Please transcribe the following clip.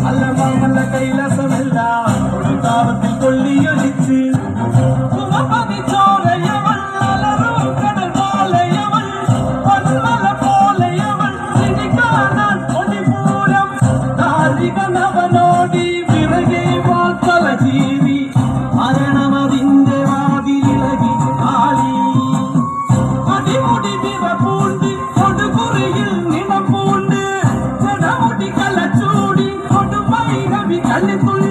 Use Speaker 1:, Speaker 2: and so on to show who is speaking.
Speaker 1: അല്ലമാമല്ല കൈലാസമെല്ലാം ഒരു താപത്തിൽ കൊള്ളിയൊലിച്ച് ോടി വിറകെ വാർത്തല ജീവി മരണമതിന്റെ വാതിലിളകി ആളി അടിമുടി വിറപ്പൂണ്ട് കൊടുകുറിയിൽ നിണപ്പൂണ്ട് ജനമുടി കലച്ചൂടി കൊടുമൈ കവി കല്ലിത്തുള്ളി